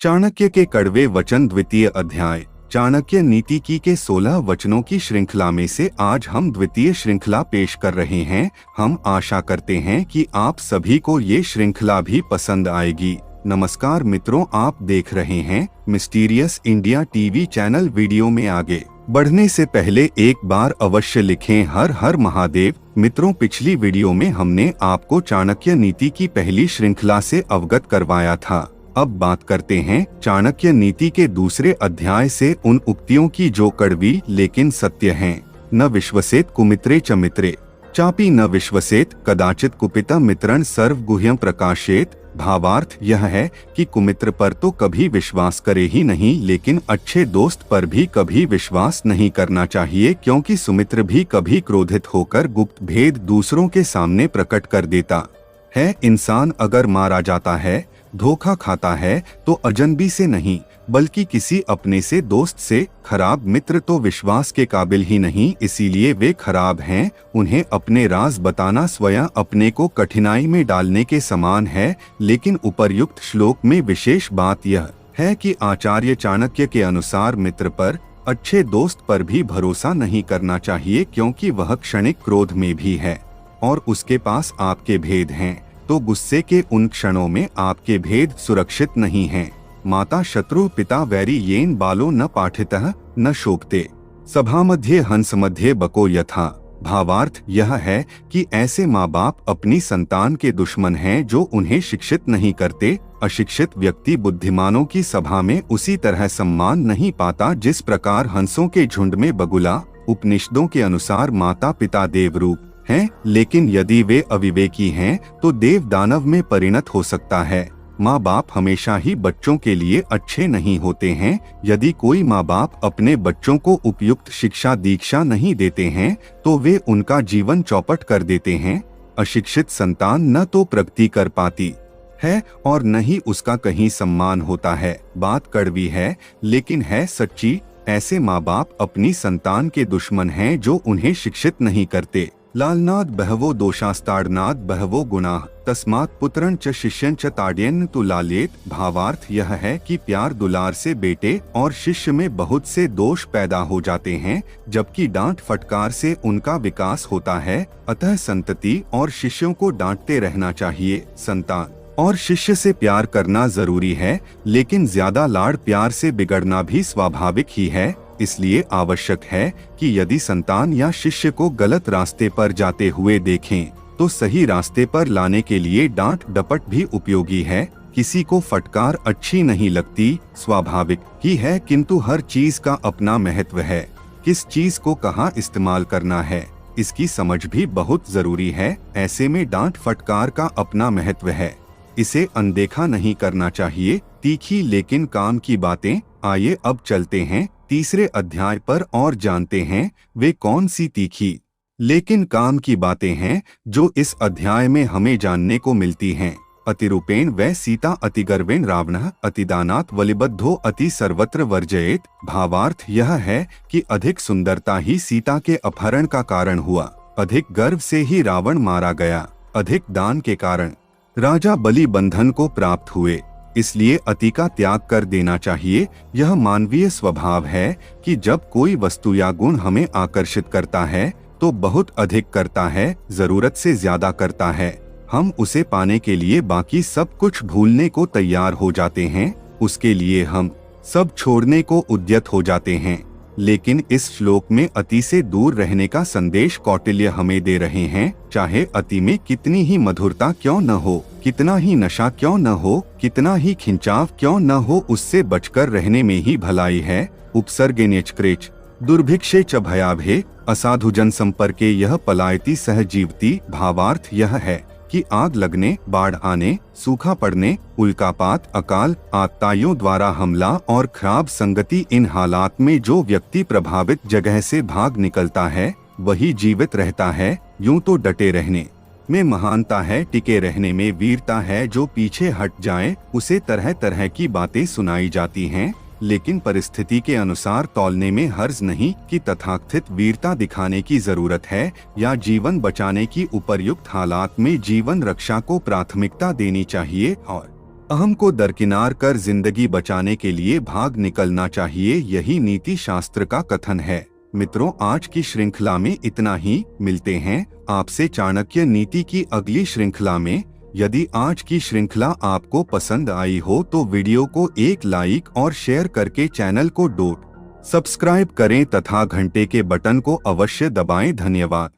चाणक्य के कड़वे वचन द्वितीय अध्याय। चाणक्य नीति के 16 वचनों की श्रृंखला में से आज हम द्वितीय श्रृंखला पेश कर रहे हैं। हम आशा करते हैं कि आप सभी को ये श्रृंखला भी पसंद आएगी। नमस्कार मित्रों, आप देख रहे हैं mysterious India TV channel. Video में आगे बढ़ने से पहले एक बार अवश्य लिखें हर हर महादेव। मित्रों, पिछली वीडियो में हमने आपको चाणक्य नीति की पहली श्रृंखला से अवगत करवाया था। अब बात करते हैं चाणक्य नीति के दूसरे अध्याय से उन उक्तियों की जो कड़वी लेकिन सत्य हैं। न विश्वसेत कुमित्रे च मित्रे चापि न विश्वसेत कदाचित कुपिता मित्रन सर्व गुह्यम प्रकाशेत। भावार्थ यह है कि कुमित्र पर तो कभी विश्वास करे ही नहीं, लेकिन अच्छे दोस्त पर भी कभी विश्वास नहीं करना चाहिए, क्योंकि सुमित्र भी कभी क्रोधित होकर गुप्त भेद दूसरों के सामने प्रकट कर देता है। इंसान अगर मारा जाता है, धोखा खाता है, तो अजनबी से नहीं बल्कि किसी अपने से दोस्त से। खराब मित्र तो विश्वास के काबिल ही नहीं, इसीलिए वे खराब हैं। उन्हें अपने राज बताना स्वयं अपने को कठिनाई में डालने के समान है। लेकिन उपर्युक्त श्लोक में विशेष बात यह है कि आचार्य चाणक्य के अनुसार मित्र पर, अच्छे दोस्त पर भी भरोसा नहीं करना चाहिए, क्योंकि वह क्षणिक क्रोध में भी है और उसके पास आपके भेद हैं, तो गुस्से के उन क्षणों में आपके भेद सुरक्षित नहीं हैं। माता शत्रु पिता वैरी येन बालो न पाठितः न शोभते सभा मध्य हंस मध्य बको यथा। भावार्थ यह है कि ऐसे माँ बाप अपनी संतान के दुश्मन हैं जो उन्हें शिक्षित नहीं करते। अशिक्षित व्यक्ति बुद्धिमानों की सभा में उसी तरह सम्मान नहीं पाता जिस प्रकार हंसों के झुंड में बगुला। उपनिषदों के अनुसार माता पिता देव रूप हैं, लेकिन यदि वे अविवेकी हैं तो देव दानव में परिणत हो सकता है। माँ बाप हमेशा ही बच्चों के लिए अच्छे नहीं होते हैं। यदि कोई माँ बाप अपने बच्चों को उपयुक्त शिक्षा दीक्षा नहीं देते हैं तो वे उनका जीवन चौपट कर देते हैं। अशिक्षित संतान न तो प्रगति कर पाती है और न ही उसका कहीं सम्मान होता है। बात कड़वी है लेकिन है सच्ची। ऐसे माँ बाप अपनी संतान के दुश्मन हैं जो उन्हें शिक्षित नहीं करते। लालनाद बहवो दोषास्ताड़नाद बहवो गुनाह तस्मात् पुत्रन च शिष्यन च ताड्यन तु लालेत। भावार्थ यह है कि प्यार दुलार से बेटे और शिष्य में बहुत से दोष पैदा हो जाते हैं, जबकि डांट फटकार से उनका विकास होता है। अतः संतति और शिष्यों को डांटते रहना चाहिए। संतान और शिष्य से प्यार करना जरूरी है, लेकिन ज्यादा लाड़ प्यार से बिगड़ना भी स्वाभाविक ही है। इसलिए आवश्यक है कि यदि संतान या शिष्य को गलत रास्ते पर जाते हुए देखें तो सही रास्ते पर लाने के लिए डांट डपट भी उपयोगी है। किसी को फटकार अच्छी नहीं लगती, स्वाभाविक ही है, किंतु हर चीज का अपना महत्व है। किस चीज को कहाँ इस्तेमाल करना है, इसकी समझ भी बहुत जरूरी है। ऐसे में डांट फटकार का अपना महत्व है, इसे अनदेखा नहीं करना चाहिए। तीखी लेकिन काम की बातें। आइए अब चलते हैं तीसरे अध्याय पर और जानते हैं वे कौन सी तीखी लेकिन काम की बातें हैं जो इस अध्याय में हमें जानने को मिलती हैं। अतिरूपेण वै सीता अतिगर्वेण रावणः अतिदानात् वलिबद्धो अति सर्वत्र वर्जयेत। भावार्थ यह है कि अधिक सुंदरता ही सीता के अपहरण का कारण हुआ। अधिक गर्व से ही रावण मारा गया। अधिक दान के कारण राजा बलि बंधन को प्राप्त हुए। इसलिए अति का त्याग कर देना चाहिए। यह मानवीय स्वभाव है कि जब कोई वस्तु या गुण हमें आकर्षित करता है तो बहुत अधिक करता है, जरूरत से ज्यादा करता है। हम उसे पाने के लिए बाकी सब कुछ भूलने को तैयार हो जाते हैं। उसके लिए हम सब छोड़ने को उद्यत हो जाते हैं। लेकिन इस श्लोक में अति से दूर रहने का संदेश कौटिल्य हमें दे रहे हैं। चाहे अति में कितनी ही मधुरता क्यों न हो, कितना ही नशा क्यों न हो, कितना ही खिंचाव क्यों न हो, उससे बचकर रहने में ही भलाई है। उपसर्गेनेचक्रेच दुर्भिक्षे च भयाभे असाधु जन संपर्के यह पलायति सह जीवती। भावार्थ यह है कि आग लगने, बाढ़ आने, सूखा पड़ने, उल्कापात, अकाल, आतताइयों द्वारा हमला और खराब संगति, इन हालात में जो व्यक्ति प्रभावित जगह से भाग निकलता है वही जीवित रहता है। यूं तो डटे रहने में महानता है, टिके रहने में वीरता है। जो पीछे हट जाए उसे तरह तरह की बातें सुनाई जाती हैं, लेकिन परिस्थिति के अनुसार तौलने में हर्ज नहीं कि तथाकथित वीरता दिखाने की जरूरत है या जीवन बचाने की उपर्युक्त हालात में जीवन रक्षा को प्राथमिकता देनी चाहिए। और अहम को दरकिनार कर जिंदगी बचाने के लिए भाग निकलना चाहिए, यही नीति शास्त्र का कथन है। मित्रों, आज की श्रृंखला में इतना ही। मिलते हैं आपसे चाणक्य नीति की अगली श्रृंखला में। यदि आज की श्रृंखला आपको पसंद आई हो तो वीडियो को एक लाइक और शेयर करके चैनल को सब्सक्राइब करें तथा घंटे के बटन को अवश्य दबाएं। धन्यवाद।